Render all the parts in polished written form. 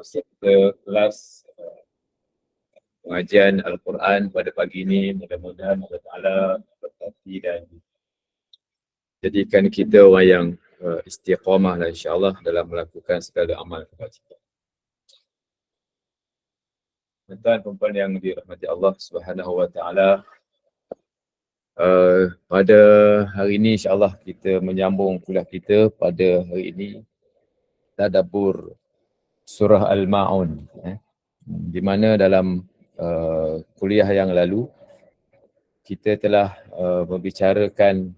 peserta kelas pengajian Al-Quran pada pagi ini. Mudah-mudahan Allah Ta'ala berkati dan jadikan kita orang yang istiqamah lah insyaAllah dalam melakukan segala amal kebajikan. Tuan-tuan perempuan yang dirahmati Allah Subhanahu Wa Ta'ala, pada hari ini insyaAllah kita menyambung kuliah kita pada hari ini tadabbur surah Al-Ma'un, di mana dalam kuliah yang lalu kita telah membicarakan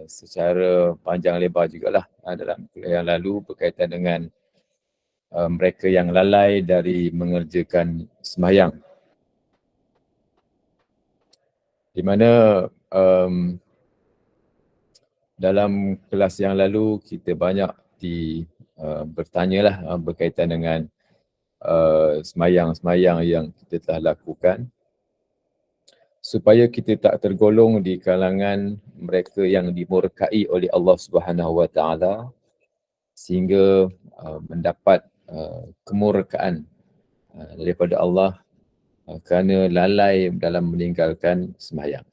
secara panjang lebar jugalah dalam kuliah yang lalu berkaitan dengan mereka yang lalai dari mengerjakan sembahyang, di mana dalam kelas yang lalu kita banyak bertanyalah berkaitan dengan sembahyang-sembahyang yang kita telah lakukan, supaya kita tak tergolong di kalangan mereka yang dimurkai oleh Allah Subhanahu Wa Taala sehingga mendapat kemurkaan daripada Allah kerana lalai dalam meninggalkan sembahyang.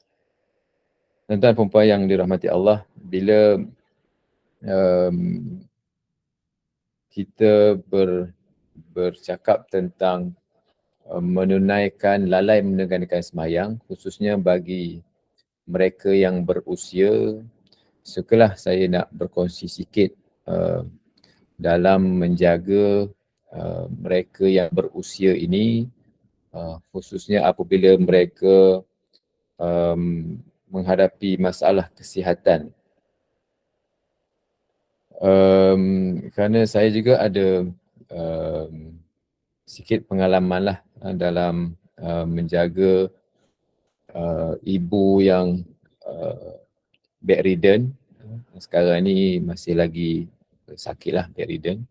Tuan-tuan perempuan yang dirahmati Allah, bila kita bercakap tentang menunaikan lalai menunaikan sembahyang, khususnya bagi mereka yang berusia, sukalah saya nak berkongsi sikit dalam menjaga mereka yang berusia ini, khususnya apabila mereka menghadapi masalah kesihatan. Kerana saya juga ada sikit pengalaman lah dalam menjaga ibu yang bedridden. Sekarang ni masih lagi sakit lah, bedridden.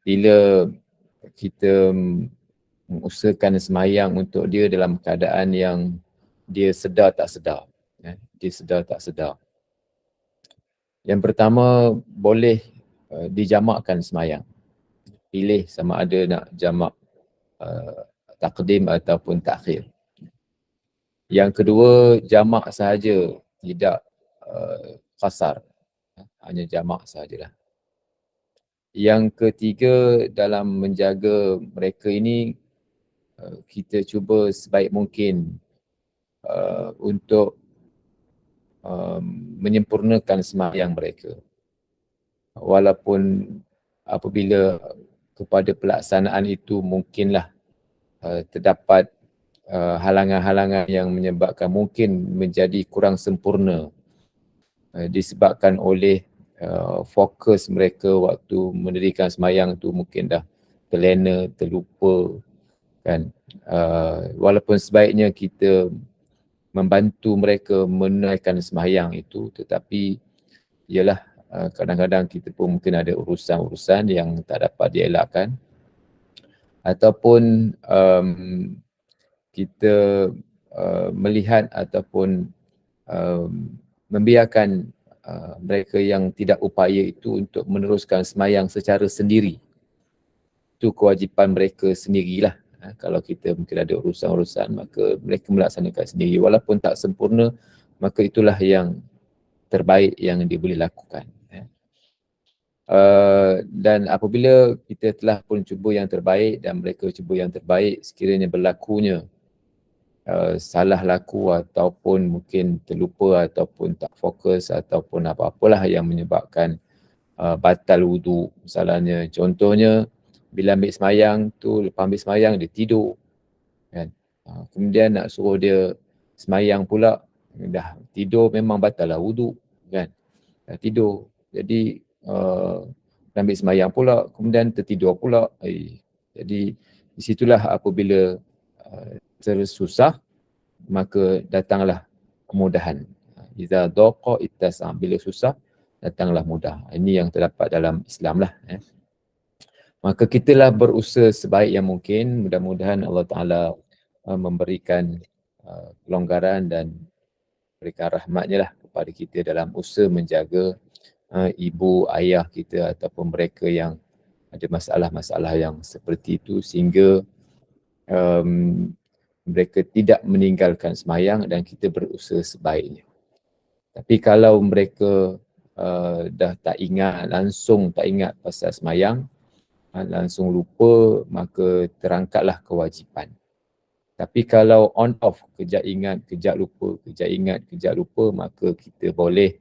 Bila kita mengusahakan sembahyang untuk dia dalam keadaan yang dia sedar tak sedar, dia sedar tak sedar. Yang pertama, boleh dijamakkan sembahyang. Pilih sama ada nak jamak taqdim ataupun takhir. Yang kedua, jamak sahaja, tidak qasar, hanya jamak sahajalah. Yang ketiga, dalam menjaga mereka ini, kita cuba sebaik mungkin untuk menyempurnakan sembahyang mereka. Walaupun apabila kepada pelaksanaan itu mungkinlah terdapat halangan-halangan yang menyebabkan mungkin menjadi kurang sempurna disebabkan oleh fokus mereka waktu mendirikan sembahyang tu mungkin dah terlena, terlupa kan. Walaupun sebaiknya kita membantu mereka menunaikan sembahyang itu, tetapi ialah kadang-kadang kita pun mungkin ada urusan-urusan yang tak dapat dielakkan, ataupun kita melihat ataupun membiarkan mereka yang tidak upaya itu untuk meneruskan sembahyang secara sendiri. Itu kewajipan mereka sendirilah. Kalau kita mungkin ada urusan-urusan, maka mereka melaksanakan sendiri. Walaupun tak sempurna, maka itulah yang terbaik yang dia boleh lakukan. Dan apabila kita telah pun cuba yang terbaik dan mereka cuba yang terbaik, sekiranya berlakunya salah laku ataupun mungkin terlupa ataupun tak fokus ataupun apa-apalah yang menyebabkan batal wudu. Misalnya, contohnya bila ambil sembahyang tu, lepas ambil sembahyang dia tidur kan. Kemudian nak suruh dia sembahyang pula, dah tidur memang batal lah wudu kan. Dah tidur. Jadi ambil sembahyang pula, kemudian tertidur pula. Jadi di situlah apabila tersusah, maka datanglah kemudahan. Iza daqa ittasa', bila susah datanglah mudah. Ini yang terdapat dalam Islam lah. Maka kitalah berusaha sebaik yang mungkin. Mudah-mudahan Allah Ta'ala memberikan kelonggaran dan berikan rahmatnya lah kepada kita dalam usaha menjaga ibu, ayah kita ataupun mereka yang ada masalah-masalah yang seperti itu sehingga mereka tidak meninggalkan semayang dan kita berusaha sebaiknya. Tapi kalau mereka dah tak ingat, langsung tak ingat pasal semayang, langsung lupa, maka terangkatlah kewajipan. Tapi kalau on off, kejap ingat, kejap lupa, kejap ingat, kejap lupa, maka kita boleh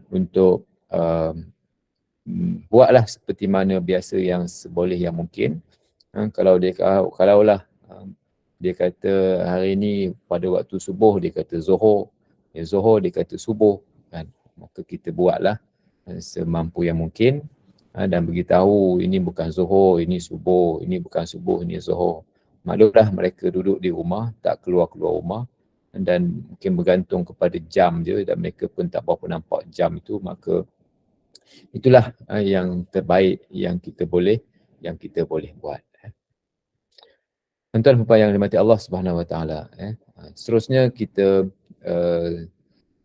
untuk buatlah seperti mana biasa yang seboleh yang mungkin. Kalaulah dia kata hari ni pada waktu subuh dia kata Zuhur, Zuhur dia kata subuh, kan, maka kita buatlah semampu yang mungkin dan beritahu ini bukan Zuhur, ini subuh, ini bukan subuh, ini Zuhur. Maklumlah mereka duduk di rumah, tak keluar-keluar rumah dan mungkin bergantung kepada jam je dan mereka pun tak berapa nampak jam itu, maka itulah yang terbaik yang kita boleh buat. Tuan-tuan dan puan yang dirahmati Allah Subhanahu Wa Taala, seterusnya kita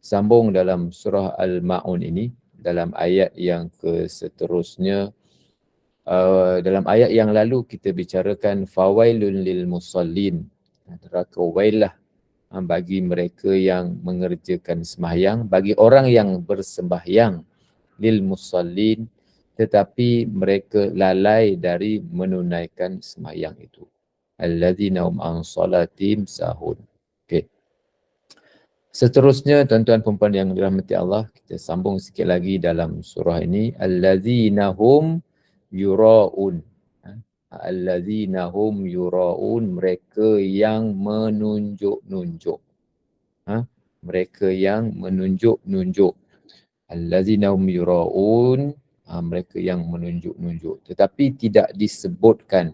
sambung dalam surah Al-Ma'un ini dalam ayat yang seterusnya. Dalam ayat yang lalu kita bicarakan fawailun lil musallin, neraka wailah bagi mereka yang mengerjakan sembahyang, bagi orang yang bersembahyang, lil musallin, tetapi mereka lalai dari menunaikan sembahyang itu. Alladzina hum an salatim sahun. Okey. Seterusnya tuan-tuan dan puan yang dirahmati Allah, kita sambung sikit lagi dalam surah ini. Alladzina hum yura'un. Alladzina hum yura'un, mereka yang menunjuk-nunjuk. Mereka yang menunjuk-nunjuk. Alladzina hum yura'un, mereka yang menunjuk-nunjuk. Tetapi tidak disebutkan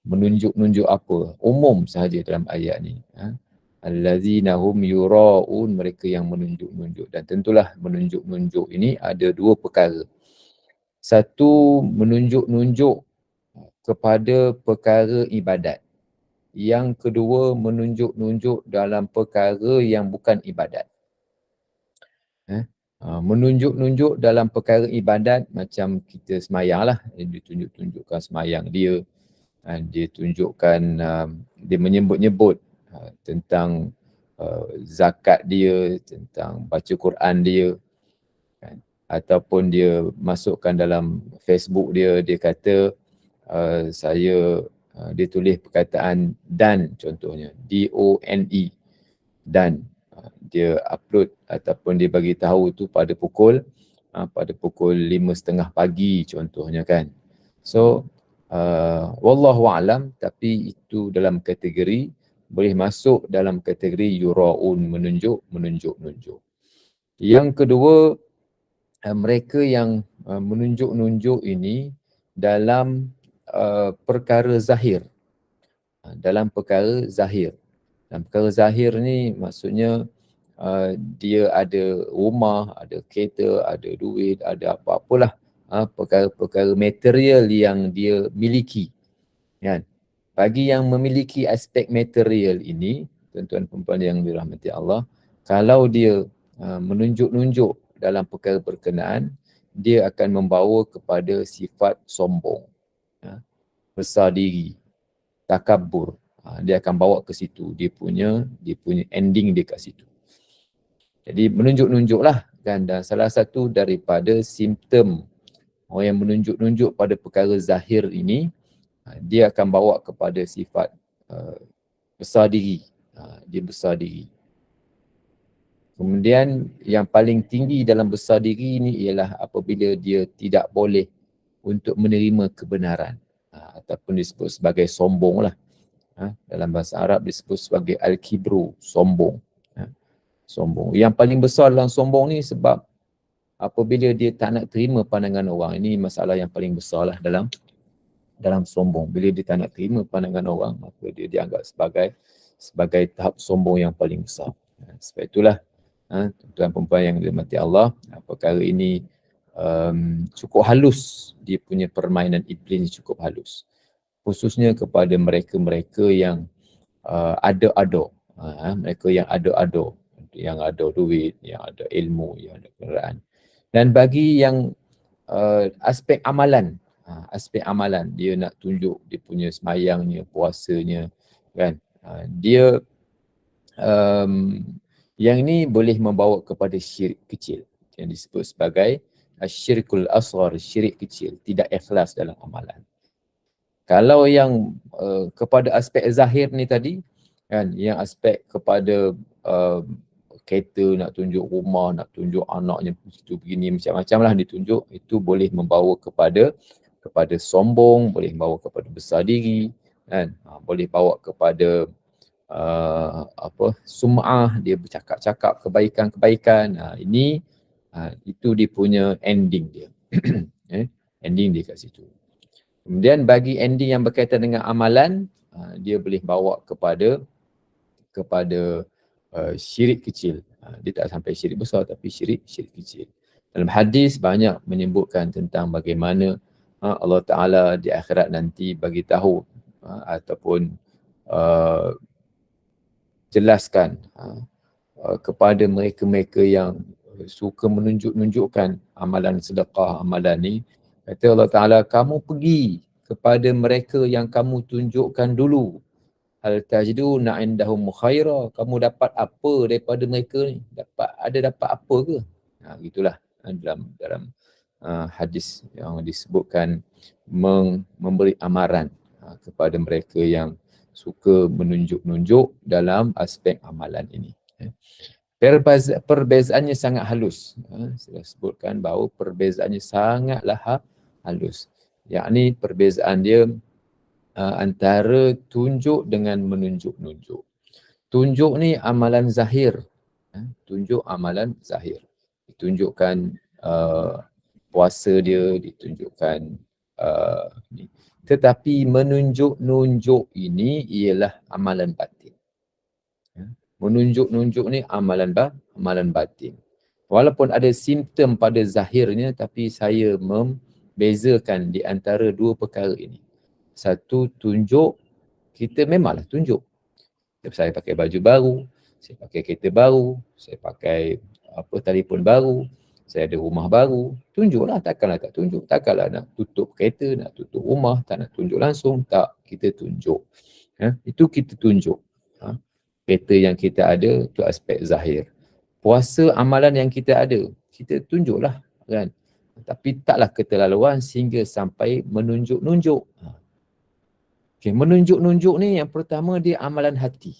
menunjuk-nunjuk apa. Umum sahaja dalam ayat ni. Alladzina hum yura'un, mereka yang menunjuk-nunjuk. Dan tentulah menunjuk-nunjuk ini ada dua perkara. Satu, menunjuk-nunjuk kepada perkara ibadat. Yang kedua, menunjuk-nunjuk dalam perkara yang bukan ibadat. Menunjuk-nunjuk dalam perkara ibadat macam kita semayang lah. Dia tunjuk-tunjukkan semayang dia. Dia tunjukkan, dia menyebut-nyebut tentang zakat dia, tentang baca Quran dia. Ataupun dia masukkan dalam Facebook dia, dia kata dia tulis perkataan dan, contohnya D-O-N-E, dan dia upload ataupun dia bagi tahu tu pada pukul 5:30 pagi contohnya, kan. So wallahu a'lam, tapi itu dalam kategori, boleh masuk dalam kategori yura'un, menunjuk-nunjuk. Yang kedua, mereka yang menunjuk-nunjuk ini dalam perkara zahir. Dalam perkara zahir. Dalam perkara zahir ni maksudnya dia ada rumah, ada kereta, ada duit, ada apa-apalah perkara-perkara material yang dia miliki. Kan? Bagi yang memiliki aspek material ini, tuan-tuan dan puan yang dirahmati Allah, kalau dia menunjuk-nunjuk dalam perkara berkenaan, dia akan membawa kepada sifat sombong, besar diri, takabur. Dia akan bawa ke situ, dia punya ending dia kat situ. Jadi menunjuk-nunjuklah, kan, dan salah satu daripada simptom orang yang menunjuk-nunjuk pada perkara zahir ini, dia akan bawa kepada sifat besar diri. Dia besar diri. Kemudian yang paling tinggi dalam besar diri ini ialah apabila dia tidak boleh untuk menerima kebenaran, ataupun disebut sebagai sombong lah. Dalam bahasa Arab disebut sebagai al-kibru, sombong. Sombong. Yang paling besar dalam sombong ni sebab apabila dia tak nak terima pandangan orang, ini masalah yang paling besar lah dalam sombong. Bila dia tak nak terima pandangan orang, maka dia dianggap sebagai tahap sombong yang paling besar. Sebab itulah tuan-tuan dan puan yang dirahmati Allah, perkara ini cukup halus, dia punya permainan iblis cukup halus. Khususnya kepada mereka-mereka yang ada-ada, mereka yang ada-ada, yang ada duit, yang ada ilmu, yang ada kenderaan. Dan bagi yang aspek amalan, aspek amalan. Dia nak tunjuk dia punya semayangnya, puasanya, kan. Dia yang ni boleh membawa kepada syirik kecil yang disebut sebagai syirkul asghar, syirik kecil, tidak ikhlas dalam amalan. Kalau yang kepada aspek zahir ni tadi, kan, yang aspek kepada kereta, nak tunjuk rumah, nak tunjuk anaknya begitu begini, macam-macam lah ditunjuk, itu boleh membawa kepada sombong, boleh membawa kepada besar diri, kan, boleh bawa kepada sum'ah, dia bercakap-cakap kebaikan-kebaikan. Ini itu dia punya ending dia. Ending dia kat situ. Kemudian bagi ending yang berkaitan dengan amalan, dia boleh bawa kepada syirik kecil. Dia tak sampai syirik besar, tapi syirik kecil. Dalam hadis banyak menyebutkan tentang bagaimana Allah Ta'ala di akhirat nanti bagi tahu ataupun jelaskan kepada mereka-mereka yang suka menunjukkan amalan sedekah, amalan ni. Kata Allah Ta'ala, kamu pergi kepada mereka yang kamu tunjukkan dulu. Hal tajiduna indahum khaira, kamu dapat apa daripada mereka ni? Dapat apa ke? Gitulah dalam hadis yang disebutkan memberi amaran kepada mereka yang suka menunjuk-nunjuk dalam aspek amalan ini. Perbezaannya sangat halus. Saya sebutkan bahawa perbezaannya sangatlah halus. Yakni perbezaan dia antara tunjuk dengan menunjuk-nunjuk. Tunjuk ni amalan zahir. Tunjuk amalan zahir. Ditunjukkan puasa dia, ditunjukkan ni. Tetapi menunjuk-nunjuk ini ialah amalan batin. Menunjuk-nunjuk ni amalan batin. Walaupun ada simptom pada zahirnya, tapi saya membezakan di antara dua perkara ini. Satu, tunjuk, kita memanglah tunjuk. Saya pakai baju baru, saya pakai kereta baru, saya pakai telefon baru, saya ada rumah baru, tunjuklah, takkanlah tak tunjuk. Takkanlah nak tutup kereta, nak tutup rumah, tak nak tunjuk langsung, tak, kita tunjuk. Itu kita tunjuk. Kereta yang kita ada, itu aspek zahir. Puasa amalan yang kita ada, kita tunjuklah, kan. Tapi taklah keterlaluan sehingga sampai menunjuk-nunjuk. Okay, menunjuk-nunjuk ni yang pertama dia amalan hati.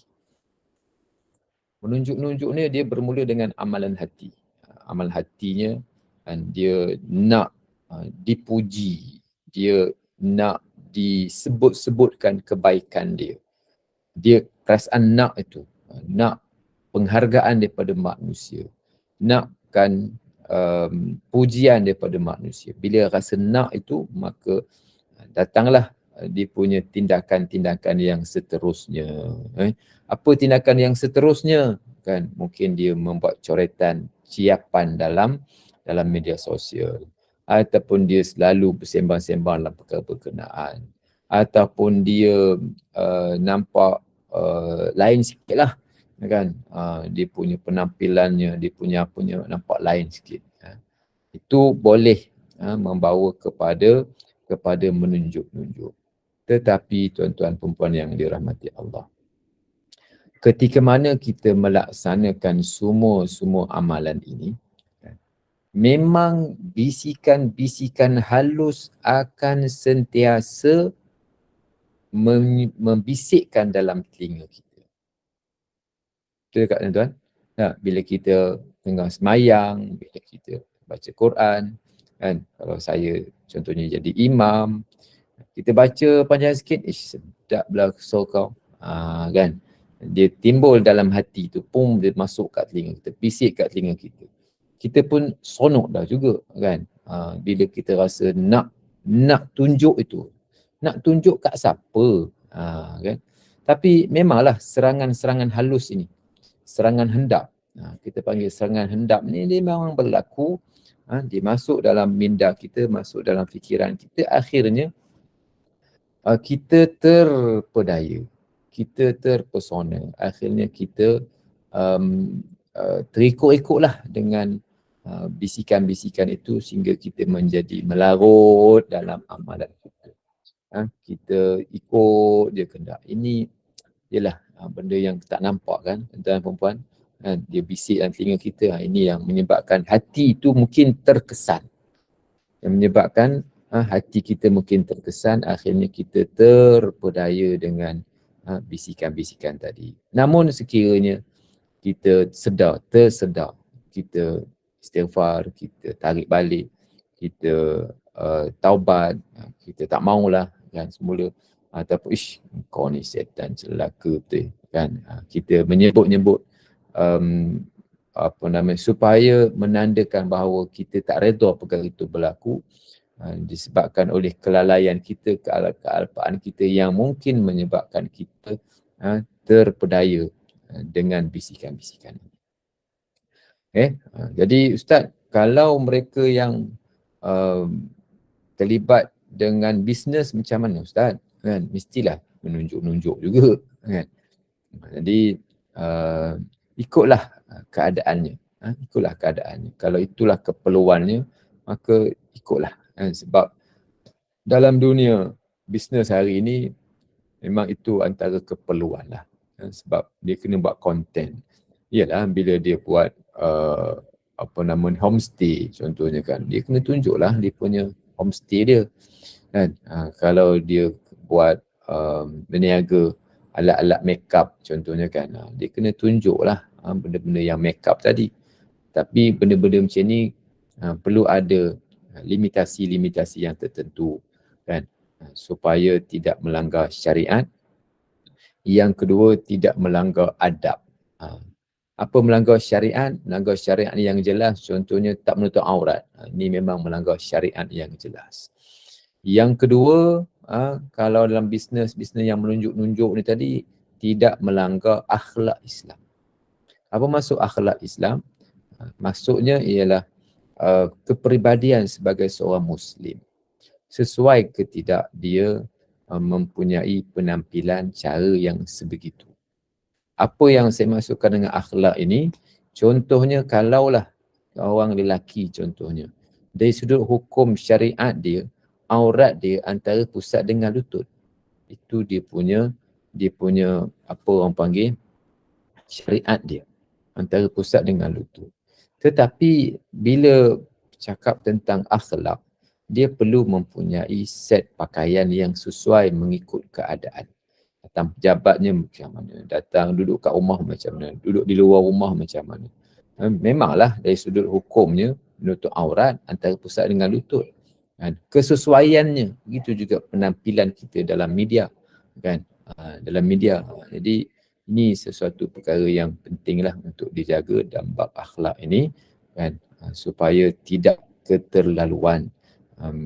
Menunjuk-nunjuk ni dia bermula dengan amalan hati. Amalan hatinya, kan, dia nak dipuji, dia nak disebut-sebutkan kebaikan dia. Dia perasaan nak itu, nak penghargaan daripada manusia, nakkan pujian daripada manusia. Bila rasa nak itu, maka datanglah dia punya tindakan-tindakan yang seterusnya. Apa tindakan yang seterusnya? Kan, mungkin dia membuat coretan ciapan dalam media sosial, ataupun dia selalu bersembang-sembang dalam perkara berkenaan, ataupun dia nampak lain sikit lah, kan, dia punya penampilannya, dia punya apanya nampak lain sikit. Itu boleh membawa kepada menunjuk-nunjuk. Tetapi tuan-tuan perempuan yang dirahmati Allah, ketika mana kita melaksanakan semua amalan ini, memang bisikan-bisikan halus akan sentiasa membisikkan dalam telinga kita. Betul tak tuan-tuan? Bila kita tengah semayang, bila kita baca Quran, kan, kalau saya contohnya jadi imam, kita baca panjang sikit, sedaplah kesal kau, kan. Dia timbul dalam hati tu, pun dia masuk kat telinga kita, bisik kat telinga kita. Kita pun sonok dah juga, kan. Bila kita rasa nak tunjuk itu, nak tunjuk kat siapa, kan. Tapi memanglah serangan-serangan halus ini, serangan hendap, kita panggil serangan hendap ni, dia memang berlaku, dia masuk dalam minda kita, masuk dalam fikiran kita, akhirnya kita terpedaya, kita terpesona, akhirnya kita terikut-ikutlah dengan bisikan-bisikan itu sehingga kita menjadi melarut dalam amalan kita. Kita ikut je kehendak. Ini ialah benda yang tak nampak kan, tuan-tuan dan puan. Dia bisik dalam telinga kita. Ini yang menyebabkan hati itu mungkin terkesan. Yang menyebabkan hati kita mungkin terkesan, akhirnya kita terpedaya dengan bisikan-bisikan tadi. Namun sekiranya kita tersedar, kita istighfar, kita tarik balik, kita taubat, kita tak maulah kan semula ataupun kau ni setan celaka betul kan. Kita menyebut-nyebut supaya menandakan bahawa kita tak redha perkara itu berlaku, disebabkan oleh kelalaian kita, kealpaan kita yang mungkin menyebabkan kita terpedaya dengan bisikan-bisikan. Jadi Ustaz, kalau mereka yang terlibat dengan bisnes macam mana Ustaz? Kan mestilah menunjuk-nunjuk juga kan. Jadi ikutlah keadaannya. Ikutlah keadaannya. Kalau itulah keperluannya, maka ikutlah. Sebab dalam dunia bisnes hari ini memang itu antara keperluan lah. Sebab dia kena buat konten. Yalah, bila dia buat homestay contohnya kan, dia kena tunjuklah dia punya homestay dia kan. Kalau dia buat berniaga alat-alat makeup contohnya kan, dia kena tunjuklah benda-benda yang makeup tadi. Tapi benda-benda macam ni perlu ada limitasi-limitasi yang tertentu kan, supaya tidak melanggar syariat. Yang kedua, tidak melanggar adab. Apa melanggar syariat? Melanggar syariat yang jelas, contohnya tak menutup aurat. Ini memang melanggar syariat yang jelas. Yang kedua, kalau dalam bisnes yang menunjuk-nunjuk ni tadi, tidak melanggar akhlak Islam. Apa maksud akhlak Islam? Maksudnya ialah kepribadian sebagai seorang Muslim. Sesuai ke tidak dia mempunyai penampilan cara yang sebegitu. Apa yang saya maksudkan dengan akhlak ini? Contohnya kalaulah orang lelaki contohnya, dari sudut hukum syariat dia, aurat dia antara pusat dengan lutut. Itu dia punya apa orang panggil syariat dia, antara pusat dengan lutut. Tetapi bila cakap tentang akhlak, dia perlu mempunyai set pakaian yang sesuai mengikut keadaan. Datang pejabatnya macam mana, datang duduk kat rumah macam mana, duduk di luar rumah macam mana. Memanglah dari sudut hukumnya menutup aurat antara pusat dengan lutut. Kesesuaiannya, begitu juga penampilan kita dalam media kan, dalam media. Jadi ini sesuatu perkara yang pentinglah untuk dijaga dalam bab akhlak ini kan, supaya tidak keterlaluan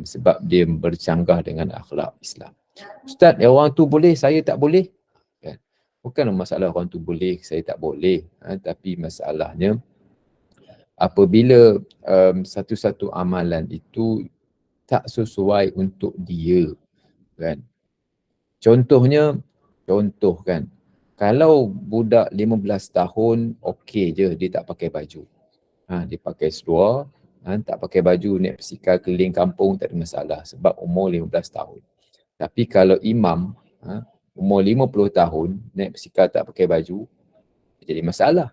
sebab dia bercanggah dengan akhlak Islam. Ustaz, orang tu boleh, saya tak boleh. Kan? Bukan masalah orang tu boleh, saya tak boleh. Tapi masalahnya apabila satu-satu amalan itu tak sesuai untuk dia. Kan? Contohnya, kan, kalau budak 15 tahun, okey je dia tak pakai baju. Dia pakai seluar, tak pakai baju, naik basikal keliling kampung, tak ada masalah sebab umur 15 tahun. Tapi kalau imam, umur 50 tahun, naik basikal tak pakai baju, jadi masalah.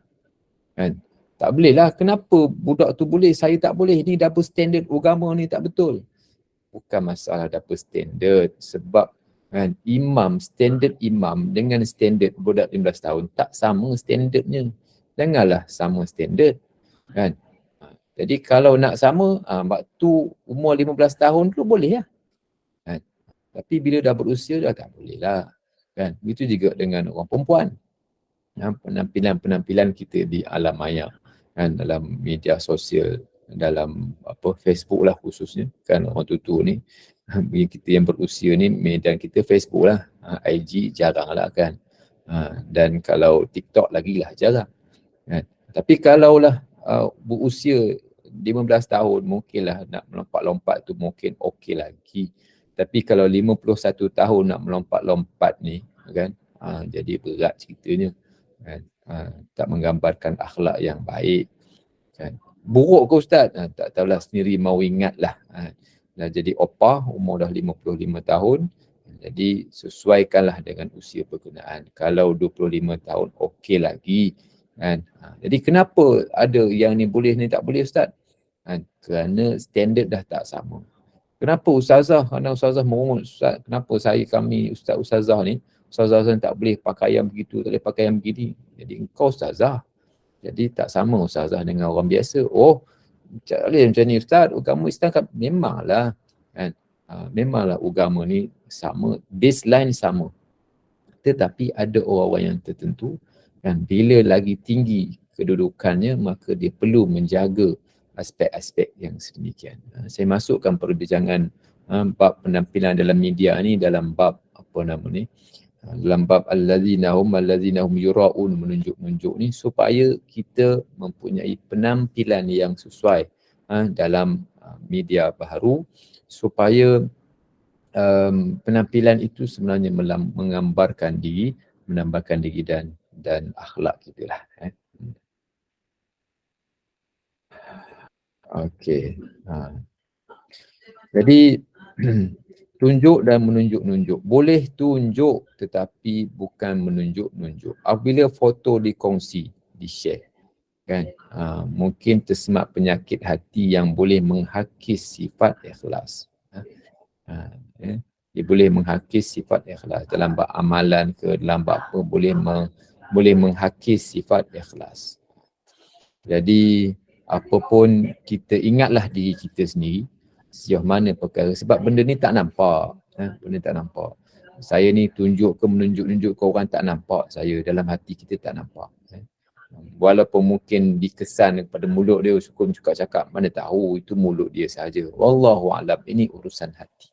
Kan? Tak boleh lah, kenapa budak tu boleh, saya tak boleh, ni double standard agama ni tak betul. Bukan masalah double standard, sebab kan, standard imam dengan standard budak 15 tahun tak sama standardnya. Janganlah sama standard. Kan? Jadi kalau nak sama, waktu umur 15 tahun tu boleh lah. Kan? Tapi bila dah berusia dah tak boleh lah. Kan? Begitu juga dengan orang perempuan. Penampilan kita di alam maya, kan, dalam media sosial, dalam Facebook lah khususnya, kan, orang tutu ni, kita yang berusia ni, medan kita Facebook lah, IG jarang lah kan, dan kalau TikTok lagi lah jarang. Kan? Tapi kalaulah berusia 15 tahun, mungkinlah nak melompat-lompat tu mungkin okey lagi. Tapi kalau 51 tahun nak melompat-lompat ni, kan, jadi berat ceritanya. Kan? Tak menggambarkan akhlak yang baik. Kan? buruk ke Ustaz? Tak tahulah, sendiri mau ingat lah. Dah jadi opah, umur dah 55 tahun. Jadi sesuaikanlah dengan usia berkenaan. Kalau 25 tahun okey lagi. Kan? Jadi kenapa ada yang ni boleh ni tak boleh Ustaz? Kerana standard dah tak sama. Kenapa ustazah, kerana ustazah merungut Ustaz, kenapa kami ustazah ni, ustazah tak boleh pakaian begitu, tak boleh pakaian begini. Jadi engkau ustazah. Jadi tak sama ustazah dengan orang biasa. Oh, tak boleh macam ni Ustaz, agama Islam kan memanglah. Kan? Memanglah agama ni sama, baseline sama. Tetapi ada orang-orang yang tertentu, kan, bila lagi tinggi kedudukannya, maka dia perlu menjaga aspek-aspek yang sedemikian. Saya masukkan perbincangan bab penampilan dalam media ni dalam bab apa nama ni, dalam bab allazina hum yuraun, menunjuk-nunjuk ni, supaya kita mempunyai penampilan yang sesuai dalam media baharu, supaya penampilan itu sebenarnya menggambarkan diri, menambahkan diri dan akhlak kita lah. Okey. Jadi tunjuk dan menunjuk-nunjuk. Boleh tunjuk tetapi bukan menunjuk-nunjuk. Apabila foto dikongsi, di-share, kan, mungkin tersemat penyakit hati yang boleh menghakis sifat ikhlas. Dia boleh menghakis sifat ikhlas. Dalam bab amalan ke, dalam bab apa, boleh menghakis sifat ikhlas. Jadi apapun, kita ingatlah diri kita sendiri, sejauh mana perkara. Sebab benda ni tak nampak. Benda tak nampak. Saya ni tunjuk ke menunjuk-nunjuk ke orang tak nampak saya. Dalam hati kita tak nampak. Walaupun mungkin dikesan pada mulut dia, suka cakap, mana tahu itu mulut dia saja. Wallahualam, ini urusan hati.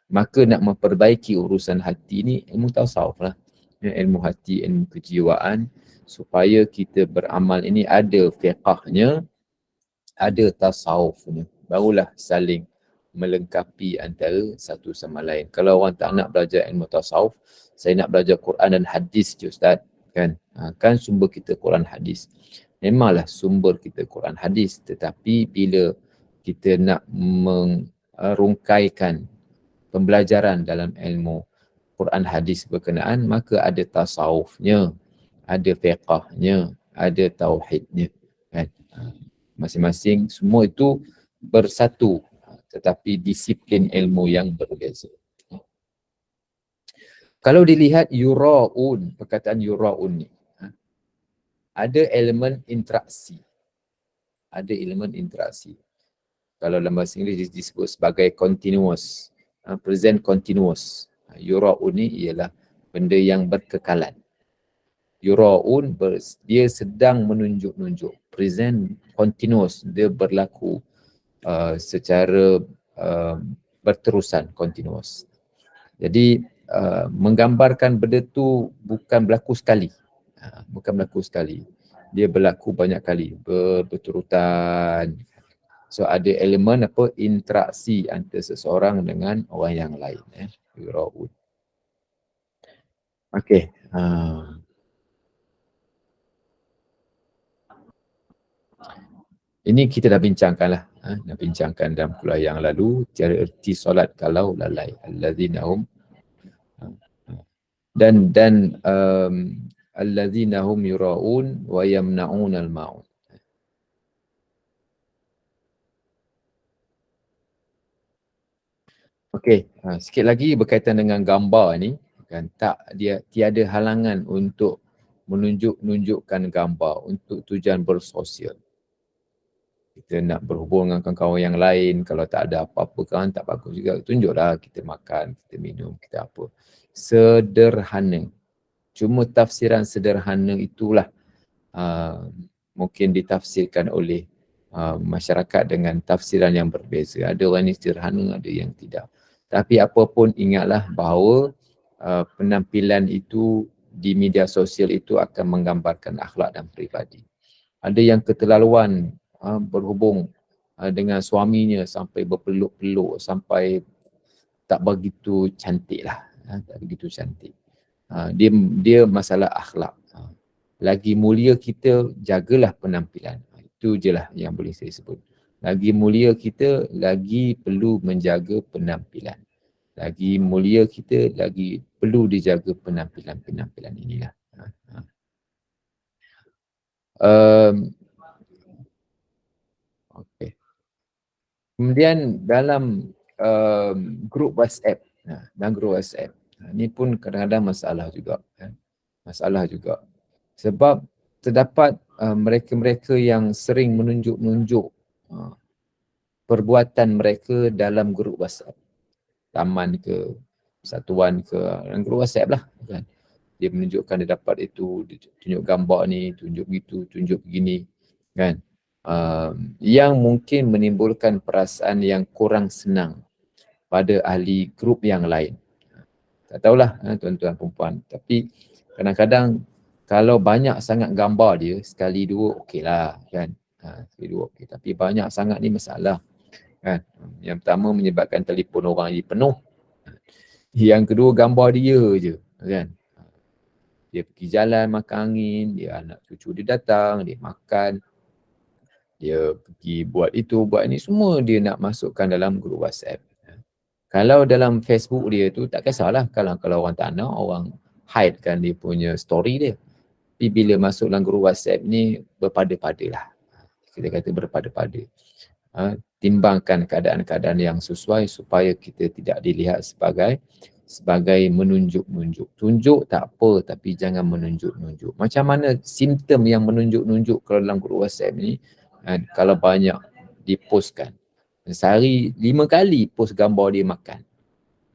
Maka nak memperbaiki urusan hati ni ilmu tasawuf lah. Ilmu hati, ilmu kejiwaan, supaya kita beramal ini ada fiqahnya, ada tasawufnya. Barulah saling melengkapi antara satu sama lain. Kalau orang tak nak belajar ilmu tasawuf, saya nak belajar Quran dan hadis je Ustaz. Kan sumber kita Quran hadis. Memanglah sumber kita Quran hadis, tetapi bila kita nak merungkaikan pembelajaran dalam ilmu Quran hadis berkenaan, maka ada tasawufnya, ada fiqahnya, ada tauhidnya. Kan? Masing-masing semua itu bersatu, tetapi disiplin ilmu yang berbeza. Kalau dilihat yura'un, perkataan yura'un ni, ada elemen interaksi. Ada elemen interaksi. Kalau dalam bahasa Inggeris disebut sebagai continuous, present continuous. Yura'un ni ialah benda yang berkekalan. Yura'un, dia sedang menunjuk-nunjuk. Present continuous, dia berlaku secara berterusan, continuous. Jadi menggambarkan benda tu bukan berlaku sekali. Bukan berlaku sekali. Dia berlaku banyak kali, berturutan. So ada elemen apa, interaksi antara seseorang dengan orang yang lain. Yura'un. Okey. Ini kita dah bincangkan lah. Dah bincangkan dalam kuliah yang lalu, tiada erti solat kalau lalai. Allazina hum dan allazina hum yura'un wa yamna'un al-ma'un. Okey, sikit lagi berkaitan dengan gambar ni, kan, tiada halangan untuk menunjukkan gambar untuk tujuan bersosial. Kita nak berhubung dengan kawan-kawan yang lain, kalau tak ada apa-apa kan tak bagus juga. Tunjuklah kita makan, kita minum, kita apa. Sederhana. Cuma tafsiran sederhana itulah mungkin ditafsirkan oleh masyarakat dengan tafsiran yang berbeza. Ada orang yang sederhana, ada yang tidak. Tapi apapun, ingatlah bahawa penampilan itu di media sosial itu akan menggambarkan akhlak dan peribadi. Ada yang keterlaluan berhubung dengan suaminya sampai berpeluk-peluk, sampai tak begitu cantik lah. Tak begitu cantik. Dia masalah akhlak. Lagi mulia kita jagalah penampilan. Itu je lah yang boleh saya sebut. Lagi mulia kita, lagi perlu menjaga penampilan. Lagi mulia kita, lagi perlu dijaga penampilan-penampilan inilah. Okay. Kemudian dalam grup WhatsApp, dalam grup WhatsApp, ni pun kadang-kadang masalah juga. Masalah juga. Sebab terdapat mereka-mereka yang sering menunjuk-nunjuk perbuatan mereka dalam grup WhatsApp. Taman ke, satuan ke, dalam grup WhatsApp lah. Kan? Dia menunjukkan dia dapat itu, dia tunjuk gambar ni, tunjuk gitu, tunjuk begini. Kan? Yang mungkin menimbulkan perasaan yang kurang senang pada ahli grup yang lain. Tak tahulah tuan-tuan perempuan. Tapi kadang-kadang kalau banyak sangat gambar dia, sekali dua okeylah kan. Sekali dua okey. Tapi banyak sangat ni masalah. Kan? Yang pertama menyebabkan telefon orang jadi penuh. Yang kedua gambar dia je. Kan? Dia pergi jalan makan angin, dia anak cucu dia datang, dia makan. Dia pergi buat itu, buat ini, semua dia nak masukkan dalam grup WhatsApp. Kalau dalam Facebook dia tu tak kisahlah, kalau orang tak nak, orang hide kan dia punya story dia. Tapi bila masuk dalam grup WhatsApp ni, berpada-pada lah. Kita kata berpada-pada. Timbangkan keadaan-keadaan yang sesuai supaya kita tidak dilihat sebagai menunjuk-nunjuk. Tunjuk tak apa, tapi jangan menunjuk-nunjuk. Macam mana simptom yang menunjuk-nunjuk kalau dalam grup WhatsApp ni, kalau banyak dipostkan. Sehari 5 kali post gambar dia makan.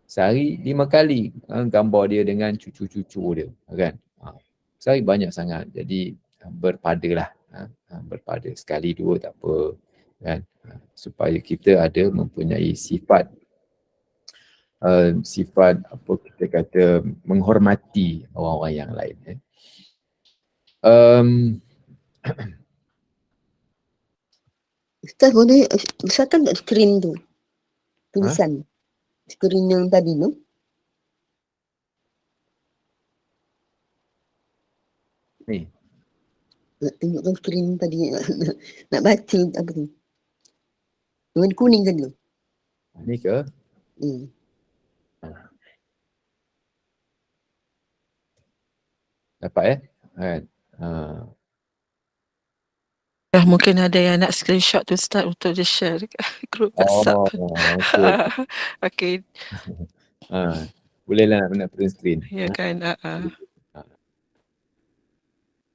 Sehari 5 kali gambar dia dengan cucu-cucu dia. Kan? Sehari banyak sangat. Jadi berpadalah. Berpada. Sekali dua tak apa. Kan? Supaya kita ada mempunyai sifat apa kita kata menghormati orang-orang yang lain. Ustaz boleh besarkan tak skrin tu? Tulisan. Skrin yang tadi tu. Ni. Nak tunjukkan skrin tadi. Nak baca apa tu. Warna kuning tadi tu. Ni ke? Dapat kan? Mungkin ada yang nak screenshot tu Ustaz untuk di share dekat grup WhatsApp. Okay. Bolehlah nak print screen. Ya kan.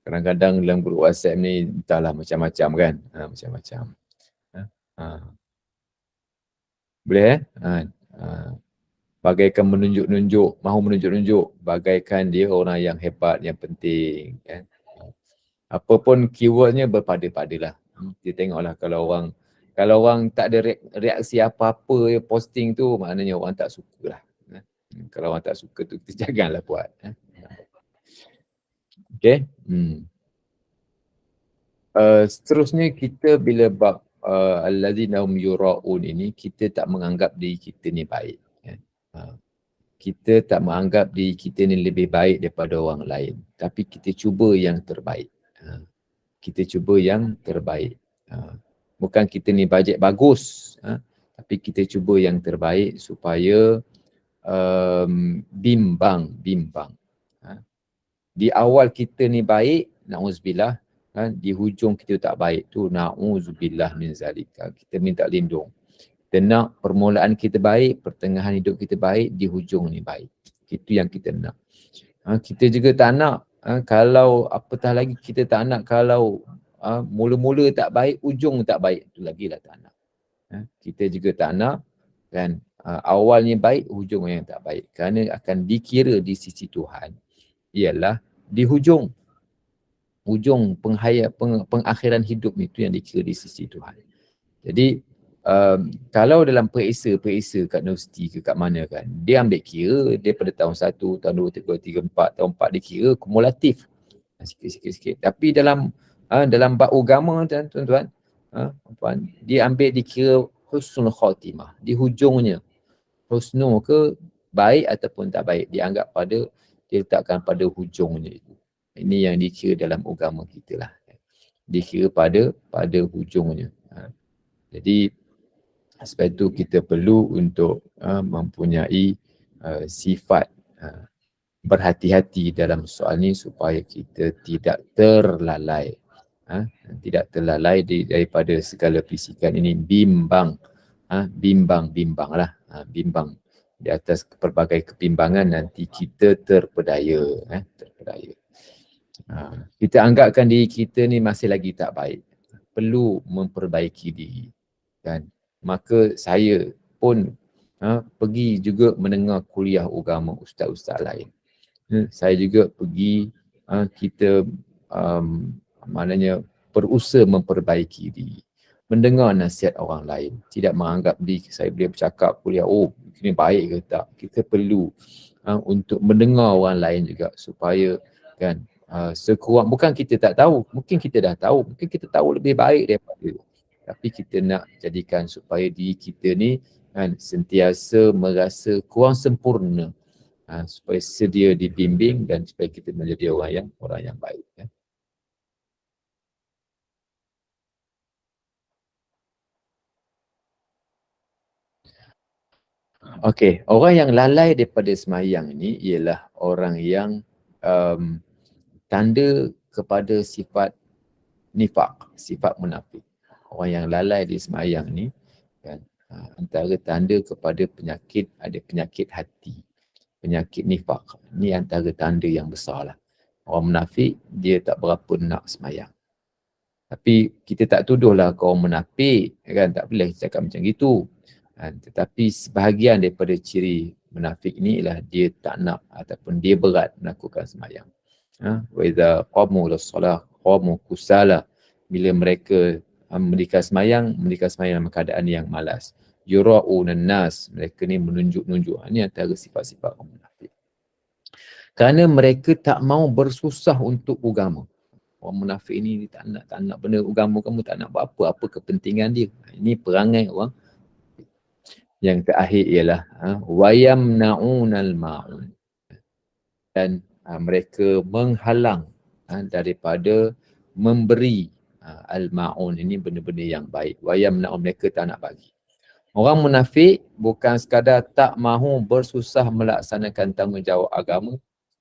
Kadang-kadang dalam grup WhatsApp ni entahlah macam-macam kan. Macam-macam. Boleh bagaikan menunjuk-nunjuk, mahu menunjuk-nunjuk, bagaikan dia orang yang hebat, yang penting kan. Apa pun keywordnya berpada-padalah. Kita tengoklah kalau orang tak ada reaksi apa-apa posting tu, maknanya orang tak suka lah. Kalau orang tak suka tu, kita janganlah buat. Okay. Seterusnya kita bila bab allazina hum yura'un ini, kita tak menganggap diri kita ni baik. Kita tak menganggap diri kita ni lebih baik daripada orang lain. Tapi kita cuba yang terbaik. Kita cuba yang terbaik. Bukan kita ni bajet bagus. Tapi kita cuba yang terbaik supaya bimbang. Di awal kita ni baik, na'udzubillah. Di hujung kita tak baik tu, na'udzubillah min zalika. Kita minta lindung. Kita nak permulaan kita baik, pertengahan hidup kita baik, di hujung ni baik. Itu yang kita nak. Kita juga tak nak, kalau apatah lagi kita tak nak kalau mula-mula tak baik, ujung tak baik. Itu lagi lah tak nak. Kita juga tak nak kan awalnya baik, hujung yang tak baik. Kerana akan dikira di sisi Tuhan ialah di hujung pengakhiran hidup itu yang dikira di sisi Tuhan. Jadi kalau dalam periksa kat universiti ke kat mana kan, dia ambil kira daripada tahun 1, tahun 2, tahun 3, 4, tahun 4 dikira kumulatif. Sikit-sikit. Tapi dalam bab agama tuan-tuan, dia ambil dikira husnul khatimah. Di hujungnya. Husnul ke baik ataupun tak baik. Dianggap dia letakkan pada hujungnya itu. Ini yang dikira dalam agama kita lah. dikira pada hujungnya. Jadi sebab itu kita perlu untuk mempunyai sifat berhati-hati dalam soal ni supaya kita tidak terlalai. Tidak terlalai daripada segala bisikan ini, bimbang lah, bimbang di atas pelbagai kebimbangan, nanti kita terpedaya. Kita anggapkan diri kita ni masih lagi tak baik, perlu memperbaiki diri, kan? Maka saya pun pergi juga mendengar kuliah agama ustaz-ustaz lain. Saya juga pergi, kita maknanya berusaha memperbaiki diri, mendengar nasihat orang lain, tidak menganggap diri saya boleh bercakap kuliah, oh ini baik ke tak. Kita perlu untuk mendengar orang lain juga supaya, kan, sekurang, bukan kita tak tahu, mungkin kita dah tahu, mungkin kita tahu lebih baik daripada, tapi kita nak jadikan supaya diri kita ni, kan, sentiasa merasa kurang sempurna, supaya sedia dibimbing dan supaya kita menjadi orang yang baik, kan. Okey, orang yang lalai daripada semayang ni ialah orang yang tanda kepada sifat nifaq, sifat munafik. Orang yang lalai di semayang ni, kan, antara tanda kepada penyakit, ada penyakit hati, penyakit nifaq. Ni antara tanda yang besar lah. Orang munafik, dia tak berapa nak semayang. Tapi kita tak tuduhlah kau munafik, kan, tak boleh cakap macam gitu. Tetapi sebahagian daripada ciri munafik ni ialah dia tak nak ataupun dia berat melakukan semayang. Wa idza qamu lis-salah qamu kusala. Bila mereka mendirikan semayang dalam keadaan yang malas. Yura'unan nas, mereka ni menunjuk-nunjuk. Ini antara sifat-sifat orang munafik. Kerana mereka tak mau bersusah untuk agama. Orang munafik ni tak nak benda agama kamu, tak nak buat apa kepentingan dia. Ini perangai orang. Yang terakhir ialah wayamna'unal ma'un, dan mereka menghalang daripada memberi al-ma'un, ini benda-benda yang baik. Wayamna'un, mereka tak nak bagi. Orang munafik bukan sekadar tak mahu bersusah melaksanakan tanggungjawab agama,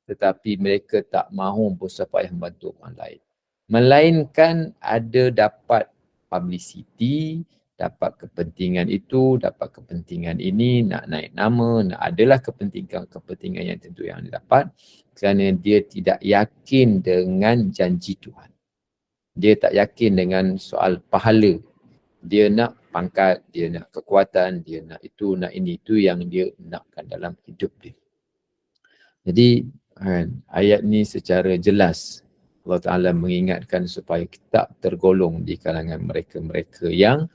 tetapi mereka tak mahu berusaha payah membantu orang lain. Melainkan ada dapat publicity, dapat kepentingan itu, dapat kepentingan ini, nak naik nama, nak adalah kepentingan yang tentu yang dia dapat, kerana dia tidak yakin dengan janji Tuhan. Dia tak yakin dengan soal pahala. Dia nak pangkat, dia nak kekuatan, dia nak itu, nak ini, itu yang dia nakkan dalam hidup dia. Jadi ayat ni secara jelas Allah Ta'ala mengingatkan supaya kita tergolong di kalangan mereka-mereka yang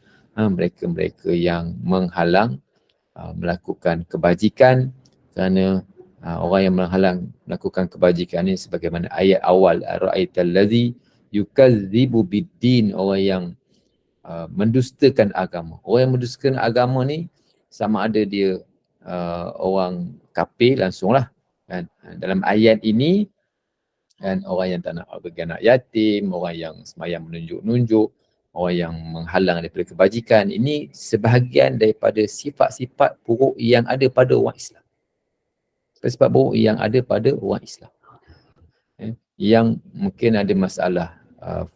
menghalang melakukan kebajikan, kerana orang yang menghalang melakukan kebajikan ini sebagaimana ayat awal, ara'aital ladzi yukadzibu biddin, orang yang mendustakan agama. Orang yang mendustakan agama ni sama ada dia orang kafir langsunglah, kan. Dalam ayat ini, kan, orang yang tak nak bagi anak yatim, orang yang semayang menunjuk-nunjuk, orang yang menghalang daripada kebajikan, ini sebahagian daripada sifat-sifat buruk yang ada pada orang Islam. Sifat buruk yang ada pada orang Islam. Yang mungkin ada masalah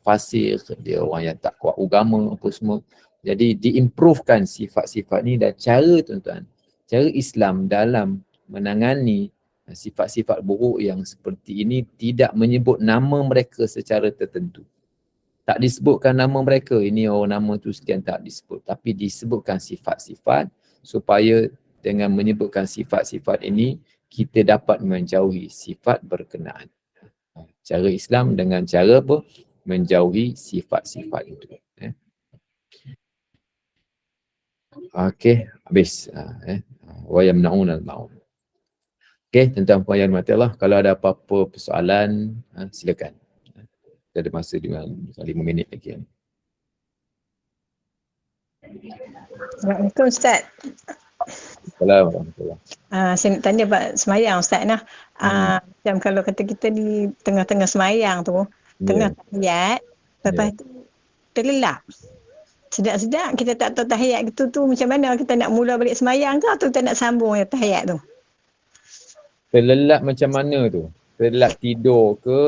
fasik, dia orang yang tak kuat agama apa semua. Jadi diimprovekan sifat-sifat ni, dan cara tuan-tuan, cara Islam dalam menangani sifat-sifat buruk yang seperti ini tidak menyebut nama mereka secara tertentu. Tak disebutkan nama mereka, ini orang nama tu sekian, tak disebut. Tapi disebutkan sifat-sifat supaya dengan menyebutkan sifat-sifat ini kita dapat menjauhi sifat berkenaan. Cara Islam dengan cara apa? Menjauhi sifat-sifat itu. Okey, habis. Wa yamna'unal ma'un. Okey, tuan-tuan puan yang dirahmati Allah, kalau ada apa-apa persoalan, silakan. Kita ada masa 5 minit lagi. Assalamualaikum Ustaz. Assalamualaikum. Saya nak tanya Pak semayang Ustaz nah. Macam kalau kata kita di tengah-tengah semayang tu, tengah tahiyat, Lepas tu terlelap. Sedap-sedap kita tak tahu tahiyat gitu tu macam mana, kita nak mula balik semayang ke atau kita nak sambung ya tahiyat tu? Terlelap macam mana tu? Terlelap tidur ke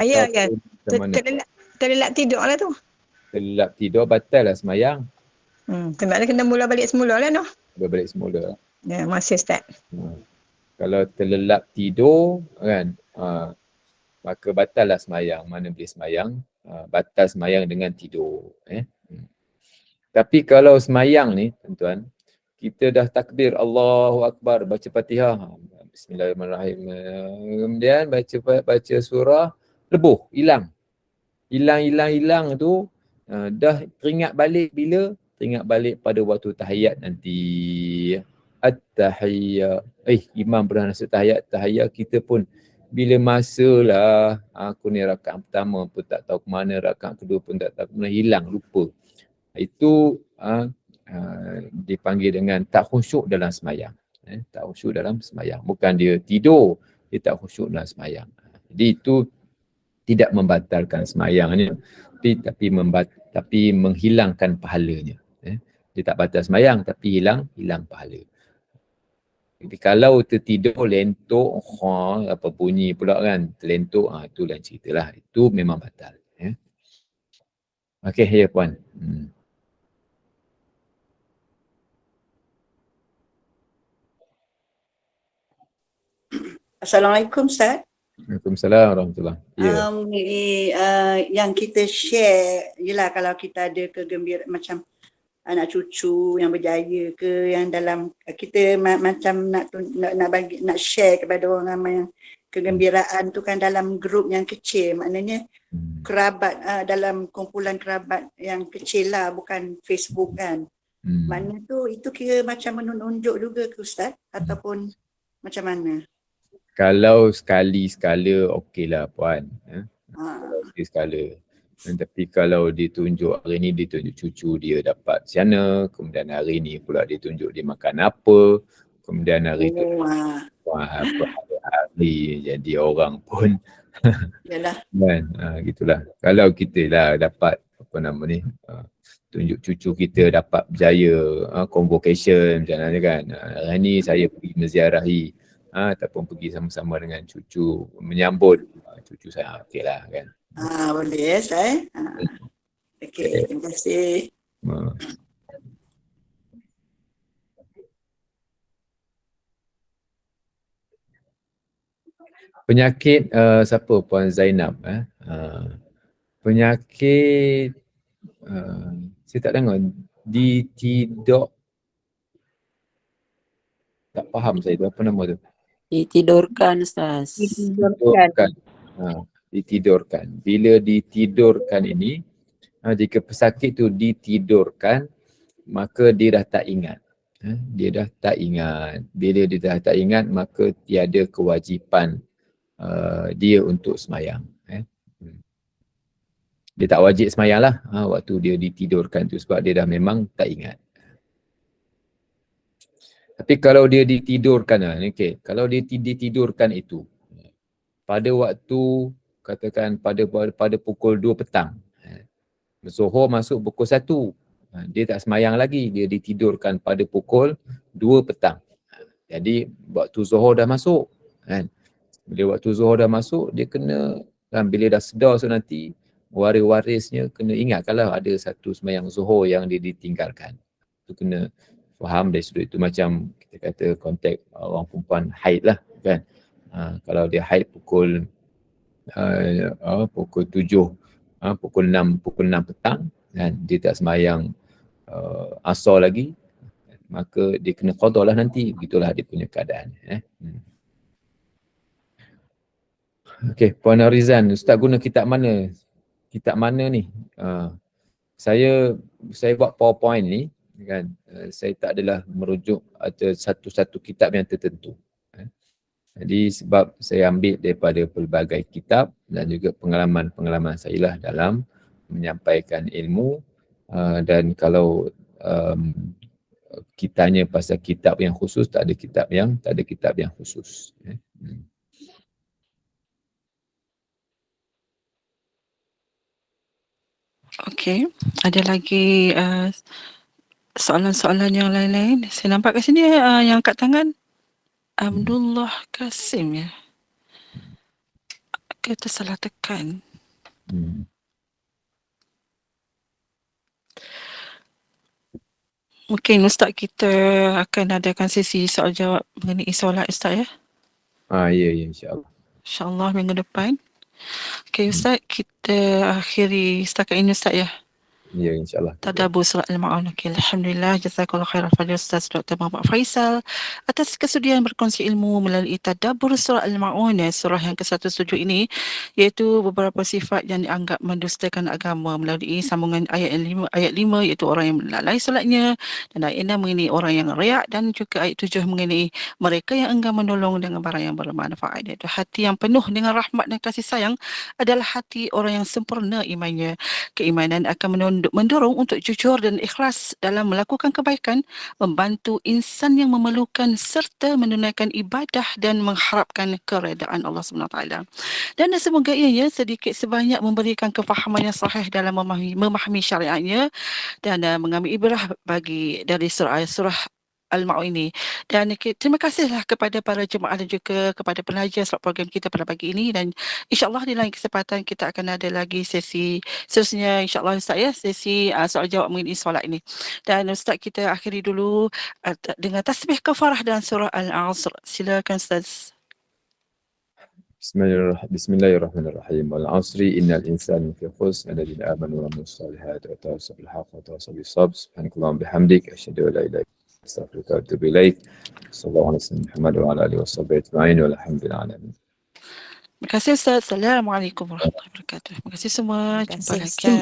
Ya, ataupun macam mana? Terlelap tidur lah tu. Terlelap tidur batal lah semayang. Kena mula balik semula lah noh. Dia balik semula. Ya, masih start. Kalau terlelap tidur kan, maka batal lah semayang. Mana boleh semayang? Batal semayang dengan tidur. Tapi kalau semayang ni, tuan-tuan, kita dah takbir Allahu Akbar, baca Fatihah, Bismillahirrahmanirrahim. Kemudian baca surah, lebuh, hilang. Hilang tu, dah teringat balik bila? Teringat balik pada waktu tahiyat nanti. At-tahiyat. Imam pernah nasib tahiyat kita pun bila masalah aku ni rakaat pertama pun tak tahu ke mana, rakaat kedua pun tak tahu ke mana, hilang, lupa. Itu dipanggil dengan tak khusyuk dalam semayang. Tak khusyuk dalam semayang. Bukan dia tidur, dia tak khusyuk dalam semayang. Jadi itu tidak membatalkan semayangnya, tapi menghilangkan pahalanya. Dia tak batal semayang tapi hilang pahala. Jadi kalau tertidur lentuk, apa bunyi pula kan, terlentuk, itu lain ceritalah. Itu memang batal. Okey, ya puan. Assalamualaikum Ustaz. Waalaikumsalam warahmatullahi wabarakatuh. Yang kita share, yelah kalau kita ada kegembiraan macam anak cucu yang berjaya ke, yang dalam kita macam nak share kepada orang ramai yang kegembiraan tu kan dalam grup yang kecil, maknanya kerabat, dalam kumpulan kerabat yang kecil lah, bukan Facebook kan. Maknanya tu itu kira macam menunjuk juga ke Ustaz ataupun macam mana? Kalau sekali-sekala okeylah puan. Sekali-sekala. Tapi kalau ditunjuk hari ni ditunjuk cucu dia dapat siana, kemudian hari ni pula ditunjuk dia makan apa, kemudian hari tu apa hari jadi orang pun yalah. kan, gitulah. Kalau kita lah dapat apa nama ni, tunjuk cucu kita dapat berjaya convocation macam mana kan. Hari ni saya pergi menziarahi ataupun pergi sama-sama dengan cucu menyambut cucu saya, okeylah kan. Boleh saya. Okey, terima kasih. Penyakit siapa Puan Zainab penyakit saya tak dengar, ditidok, tak faham saya tu, apa nama tu? Ditidurkan Ustaz. Ditidurkan. Bila ditidurkan ini, jika pesakit tu ditidurkan, maka dia dah tak ingat. Dia dah tak ingat. Bila dia dah tak ingat, maka tiada kewajipan dia untuk semayang. Dia tak wajib semayang lah waktu dia ditidurkan tu sebab dia dah memang tak ingat. Tapi kalau dia ditidurkan, kalau dia ditidurkan itu pada waktu katakan pada pukul 2 petang, Zuhur masuk pukul 1, dia tak semayang lagi, dia ditidurkan pada pukul 2 petang. Jadi waktu Zuhur dah masuk kan. Bila waktu Zuhur dah masuk, dia kena kan, bila dah sedar nanti waris-warisnya kena ingat kalau ada satu semayang Zuhur yang dia ditinggalkan. Itu kena faham dari sudut itu, macam kita kata konteks orang perempuan haid lah kan. Kalau dia haid pukul 7, pukul 6 petang kan, dia tak semayang asar lagi, maka dia kena qada lah nanti. Begitulah dia punya keadaan. Okey, Puan Arizan, Ustaz guna kitab mana? Kitab mana ni? Saya buat PowerPoint ni kan, saya tak adalah merujuk ada satu-satu kitab yang tertentu. Jadi sebab saya ambil daripada pelbagai kitab dan juga pengalaman-pengalaman saya lah dalam menyampaikan ilmu, dan kalau kita tanya pasal kitab yang khusus, tak ada kitab yang khusus. Okey, ada lagi soalan-soalan yang lain-lain? Saya nampak kat sini yang angkat tangan Abdullah Kasim ya. Kita salah tekan. Mungkin Ustaz kita akan adakan sesi soal jawab mengenai solat Ustaz ya. Ya, insyaAllah. InsyaAllah minggu depan. Okey Ustaz, kita akhiri setakat ini Ustaz ya. Ya, insyaAllah. Tadabbur surat Al-Ma'un. Okay, Alhamdulillah. Jazakallah khairan pada Ustaz Dr. Muhammad Faisal atas kesudian berkongsi ilmu melalui tadabbur surat Al-Ma'un, surah yang ke-107 ini, iaitu beberapa sifat yang dianggap mendustakan agama melalui sambungan ayat 5 iaitu orang yang melalai solatnya, dan ayat 6 mengenai orang yang riak, dan juga ayat 7 mengenai mereka yang enggan menolong dengan barang yang bermanfaat. Iaitu hati yang penuh dengan rahmat dan kasih sayang adalah hati orang yang sempurna imannya. Keimanan akan mendorong untuk jujur dan ikhlas dalam melakukan kebaikan, membantu insan yang memerlukan serta menunaikan ibadah dan mengharapkan keredaan Allah SWT. Dan semoga ianya sedikit sebanyak memberikan kefahaman yang sahih dalam memahami syariatnya dan mengambil ibrah dari surah Al-Ma'un ini. Dan terima kasihlah kepada para jemaah dan juga kepada penaja slot program kita pada pagi ini, dan insyaAllah di lain kesempatan kita akan ada lagi sesi seterusnya insyaAllah Ustaz ya, sesi soal jawab mengenai solat ini. Dan Ustaz kita akhiri dulu dengan tasbih kafarah dan surah Al-Asr. Silakan Ustaz. Bismillahirrahmanirrahim. Wal asri innal insana lafi khusr alladzina amanu wa amilus solihati wa tawassaw bil haqqi wa tawassaw bis sabr. Subhanakallahumma bihamdik asyhadu an la ilaha illa anta astaghfiruka wa atubu ilaik. Sallallahu alaihi wasallam Muhammad wa ala alihi washabbihi ajma'in walhamdulillahi alamin. Terima kasih Ustaz. Assalamualaikum warahmatullahi wabarakatuh. Terima kasih semua. Terima Jumpa kasih, lagi. Ustaz.